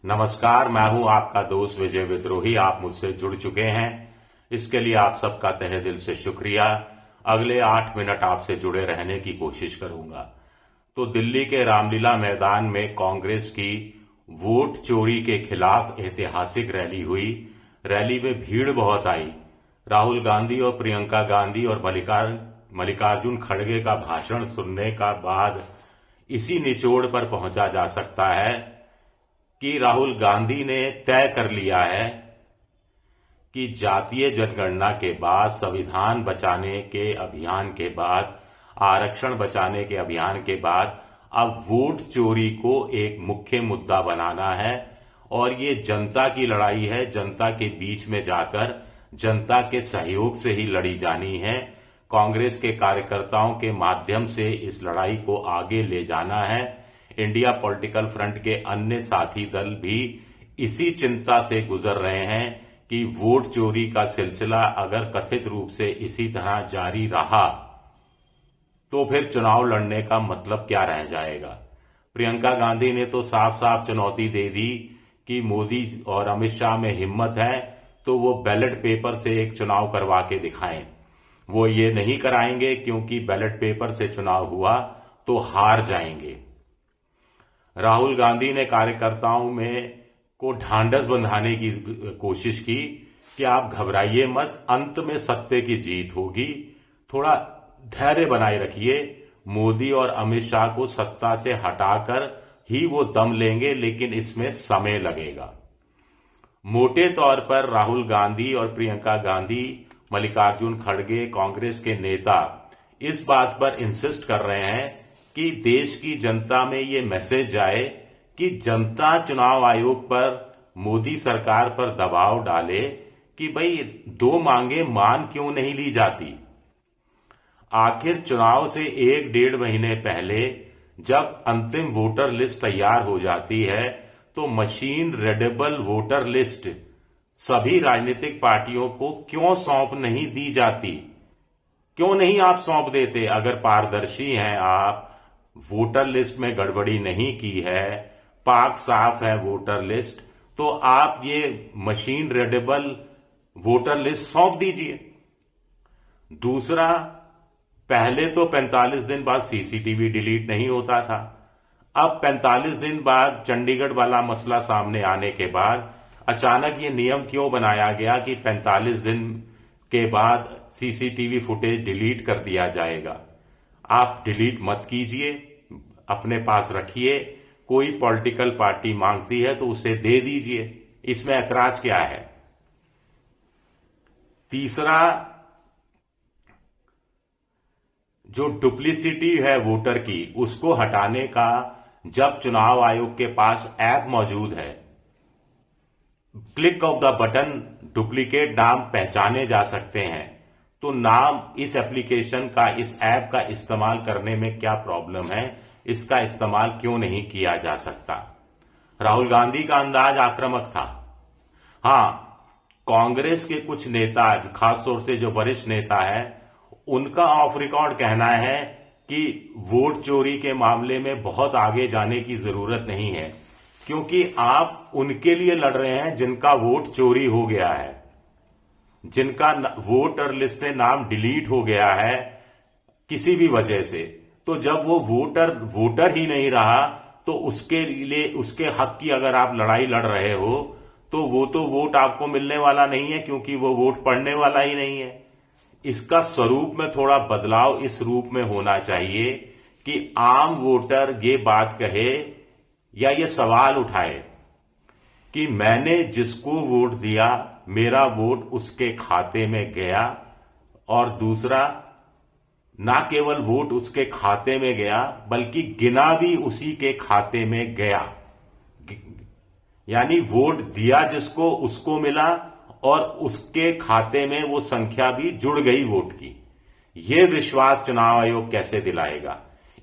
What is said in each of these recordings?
नमस्कार, मैं हूं आपका दोस्त विजय विद्रोही। आप मुझसे जुड़ चुके हैं, इसके लिए आप सबका तहे दिल से शुक्रिया। अगले 8 मिनट आपसे जुड़े रहने की कोशिश करूंगा। तो दिल्ली के रामलीला मैदान में कांग्रेस की वोट चोरी के खिलाफ ऐतिहासिक रैली हुई। रैली में भीड़ बहुत आई। राहुल गांधी और प्रियंका गांधी और मल्लिकार्जुन खड़गे का भाषण सुनने का बाद इसी निचोड़ पर पहुंचा जा सकता है कि राहुल गांधी ने तय कर लिया है कि जातीय जनगणना के बाद, संविधान बचाने के अभियान के बाद, आरक्षण बचाने के अभियान के बाद अब वोट चोरी को एक मुख्य मुद्दा बनाना है और ये जनता की लड़ाई है। जनता के बीच में जाकर जनता के सहयोग से ही लड़ी जानी है। कांग्रेस के कार्यकर्ताओं के माध्यम से इस लड़ाई को आगे ले जाना है। इंडिया पॉलिटिकल फ्रंट के अन्य साथी दल भी इसी चिंता से गुजर रहे हैं कि वोट चोरी का सिलसिला अगर कथित रूप से इसी तरह जारी रहा तो फिर चुनाव लड़ने का मतलब क्या रह जाएगा। प्रियंका गांधी ने तो साफ साफ चुनौती दे दी कि मोदी और अमित शाह में हिम्मत है तो वो बैलेट पेपर से एक चुनाव करवा के दिखाएं। वो ये नहीं कराएंगे क्योंकि बैलेट पेपर से चुनाव हुआ तो हार जाएंगे। राहुल गांधी ने कार्यकर्ताओं में को ढांढस बंधाने की कोशिश की कि आप घबराइए मत, अंत में सत्य की जीत होगी, थोड़ा धैर्य बनाए रखिए। मोदी और अमित शाह को सत्ता से हटाकर ही वो दम लेंगे, लेकिन इसमें समय लगेगा। मोटे तौर पर राहुल गांधी और प्रियंका गांधी, मल्लिकार्जुन खड़गे, कांग्रेस के नेता इस बात पर इंसिस्ट कर रहे हैं कि देश की जनता में ये मैसेज जाए कि जनता चुनाव आयोग पर, मोदी सरकार पर दबाव डाले कि भाई 2 मांगे मान क्यों नहीं ली जाती। आखिर चुनाव से 1-1.5 महीने पहले जब अंतिम वोटर लिस्ट तैयार हो जाती है तो मशीन रीडेबल वोटर लिस्ट सभी राजनीतिक पार्टियों को क्यों सौंप नहीं दी जाती? क्यों नहीं आप सौंप देते? अगर पारदर्शी हैं आप, वोटर लिस्ट में गड़बड़ी नहीं की है, पाक साफ है वोटर लिस्ट, तो आप ये मशीन रीडेबल वोटर लिस्ट सौंप दीजिए। दूसरा, पहले तो 45 दिन बाद सीसीटीवी डिलीट नहीं होता था। अब 45 दिन बाद चंडीगढ़ वाला मसला सामने आने के बाद अचानक ये नियम क्यों बनाया गया कि 45 दिन के बाद सीसीटीवी फुटेज डिलीट कर दिया जाएगा? आप डिलीट मत कीजिए, अपने पास रखिए। कोई पॉलिटिकल पार्टी मांगती है तो उसे दे दीजिए, इसमें ऐतराज क्या है? तीसरा, जो डुप्लीसिटी है वोटर की, उसको हटाने का जब चुनाव आयोग के पास ऐप मौजूद है, click of the button duplicate नाम पहचाने जा सकते हैं, तो नाम इस एप्लीकेशन का, इस ऐप का इस्तेमाल करने में क्या प्रॉब्लम है? इसका इस्तेमाल क्यों नहीं किया जा सकता? राहुल गांधी का अंदाज आक्रामक था। हां, कांग्रेस के कुछ नेता, खासतौर से जो वरिष्ठ नेता है, उनका ऑफ रिकॉर्ड कहना है कि वोट चोरी के मामले में बहुत आगे जाने की जरूरत नहीं है, क्योंकि आप उनके लिए लड़ रहे हैं जिनका वोट चोरी हो गया है, जिनका वोटर लिस्ट से नाम डिलीट हो गया है किसी भी वजह से। तो जब वो वोटर ही नहीं रहा तो उसके लिए, उसके हक की अगर आप लड़ाई लड़ रहे हो तो वो वोट आपको मिलने वाला नहीं है, क्योंकि वो वोट पड़ने वाला ही नहीं है। इसका स्वरूप में थोड़ा बदलाव इस रूप में होना चाहिए कि आम वोटर ये बात कहे या ये सवाल उठाए कि मैंने जिसको वोट दिया, मेरा वोट उसके खाते में गया। और दूसरा, ना केवल वोट उसके खाते में गया बल्कि गिना भी उसी के खाते में गया। यानी वोट दिया जिसको, उसको मिला और उसके खाते में वो संख्या भी जुड़ गई वोट की। ये विश्वास चुनाव आयोग कैसे दिलाएगा?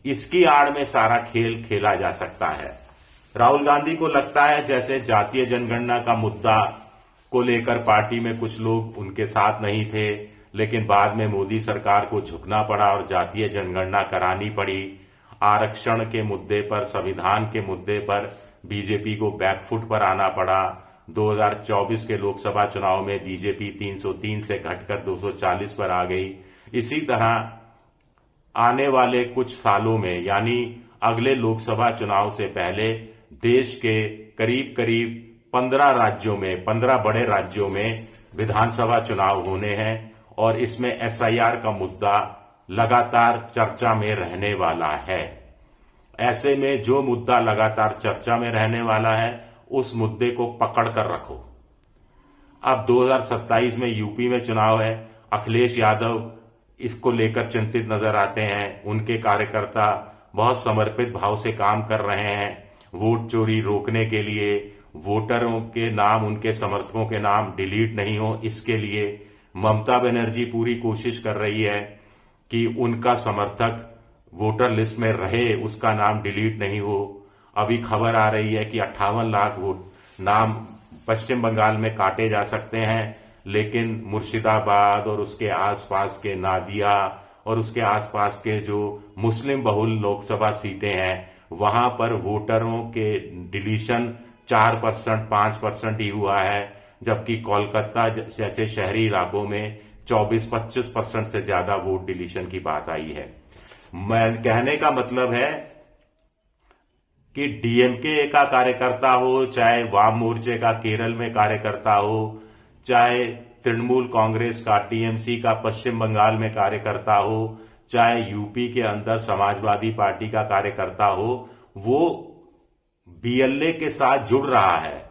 इसकी आड़ में सारा खेल खेला जा सकता है। राहुल गांधी को लगता है जैसे जातीय जनगणना का मुद्दा को लेकर पार्टी में कुछ लोग उनके साथ नहीं थे, लेकिन बाद में मोदी सरकार को झुकना पड़ा और जातीय जनगणना करानी पड़ी। आरक्षण के मुद्दे पर, संविधान के मुद्दे पर बीजेपी को बैकफुट पर आना पड़ा। 2024 के लोकसभा चुनाव में बीजेपी 303 से घटकर 240 पर आ गई। इसी तरह आने वाले कुछ सालों में, यानी अगले लोकसभा चुनाव से पहले, देश के करीब करीब 15 राज्यों में, 15 बड़े राज्यों में विधानसभा चुनाव होने हैं और इसमें एसआईआर का मुद्दा लगातार चर्चा में रहने वाला है। ऐसे में जो मुद्दा लगातार चर्चा में रहने वाला है, उस मुद्दे को पकड़ कर रखो। अब 2027 में यूपी में चुनाव है। अखिलेश यादव इसको लेकर चिंतित नजर आते हैं। उनके कार्यकर्ता बहुत समर्पित भाव से काम कर रहे हैं वोट चोरी रोकने के लिए, वोटरों के नाम, उनके समर्थकों के नाम डिलीट नहीं हो, इसके लिए ममता बनर्जी पूरी कोशिश कर रही है कि उनका समर्थक वोटर लिस्ट में रहे, उसका नाम डिलीट नहीं हो। अभी खबर आ रही है कि 58 लाख नाम पश्चिम बंगाल में काटे जा सकते हैं, लेकिन मुर्शिदाबाद और उसके आसपास के नादिया और उसके आसपास के जो मुस्लिम बहुल लोकसभा सीटें हैं, वहां पर वोटरों के डिलीशन 4%, 5% ही हुआ है, जबकि कोलकाता जैसे शहरी इलाकों में 24-25% से ज्यादा वोट डिलीशन की बात आई है। मैं कहने का मतलब है कि डीएमके का कार्यकर्ता हो, चाहे वाम मोर्चे का केरल में कार्यकर्ता हो, चाहे तृणमूल कांग्रेस का, टीएमसी का पश्चिम बंगाल में कार्यकर्ता हो, चाहे यूपी के अंदर समाजवादी पार्टी का कार्यकर्ता हो, वो बीएलए के साथ जुड़ रहा है।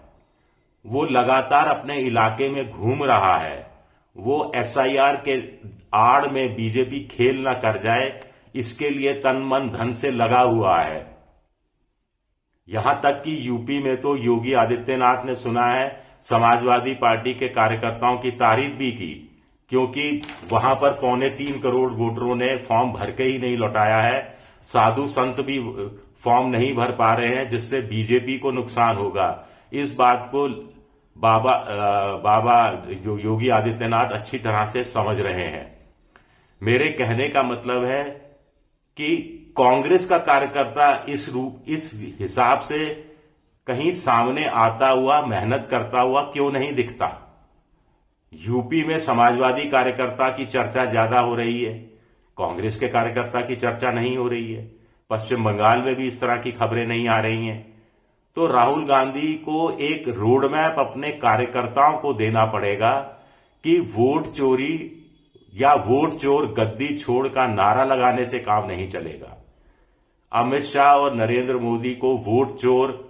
वो लगातार अपने इलाके में घूम रहा है। वो एसआईआर के आड़ में बीजेपी खेल न कर जाए, इसके लिए तन मन धन से लगा हुआ है। यहां तक कि यूपी में तो योगी आदित्यनाथ ने, सुना है, समाजवादी पार्टी के कार्यकर्ताओं की तारीफ भी की, क्योंकि वहां पर 2.25 करोड़ वोटरों ने फॉर्म भर के ही नहीं लौटाया है। साधु संत भी फॉर्म नहीं भर पा रहे हैं, जिससे बीजेपी को नुकसान होगा। इस बात को बाबा जो योगी आदित्यनाथ अच्छी तरह से समझ रहे हैं। मेरे कहने का मतलब है कि कांग्रेस का कार्यकर्ता इस हिसाब से कहीं सामने आता हुआ, मेहनत करता हुआ क्यों नहीं दिखता? यूपी में समाजवादी कार्यकर्ता की चर्चा ज्यादा हो रही है, कांग्रेस के कार्यकर्ता की चर्चा नहीं हो रही है। पश्चिम बंगाल में भी इस तरह की खबरें नहीं आ रही हैं। तो राहुल गांधी को एक रोड मैप अपने कार्यकर्ताओं को देना पड़ेगा कि वोट चोरी या वोट चोर गद्दी छोड़ का नारा लगाने से काम नहीं चलेगा। अमित शाह और नरेंद्र मोदी को वोट चोर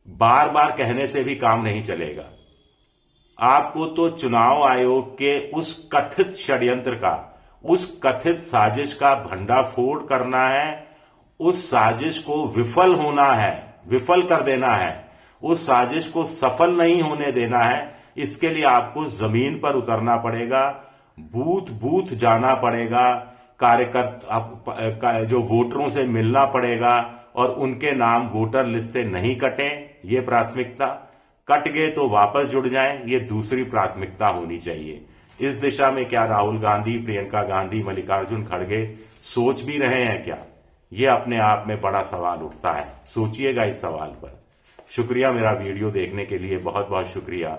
बार बार कहने से भी काम नहीं चलेगा। आपको तो चुनाव आयोग के उस कथित षड्यंत्र का, उस कथित साजिश का भंडाफोड़ करना है, उस साजिश को विफल होना है, विफल कर देना है, उस साजिश को सफल नहीं होने देना है। इसके लिए आपको जमीन पर उतरना पड़ेगा, बूथ बूथ जाना पड़ेगा, कार्यकर्ता जो वोटरों से मिलना पड़ेगा और उनके नाम वोटर लिस्ट से नहीं कटे, ये प्राथमिकता। कट गए तो वापस जुड़ जाएं, ये दूसरी प्राथमिकता होनी चाहिए। इस दिशा में क्या राहुल गांधी, प्रियंका गांधी, मल्लिकार्जुन खड़गे सोच भी रहे हैं क्या? ये अपने आप में बड़ा सवाल उठता है। सोचिएगा इस सवाल पर। शुक्रिया मेरा वीडियो देखने के लिए, बहुत बहुत शुक्रिया।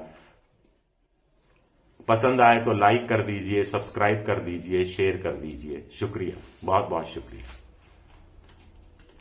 पसंद आए तो लाइक कर दीजिए, सब्सक्राइब कर दीजिए, शेयर कर दीजिए। शुक्रिया, बहुत बहुत शुक्रिया।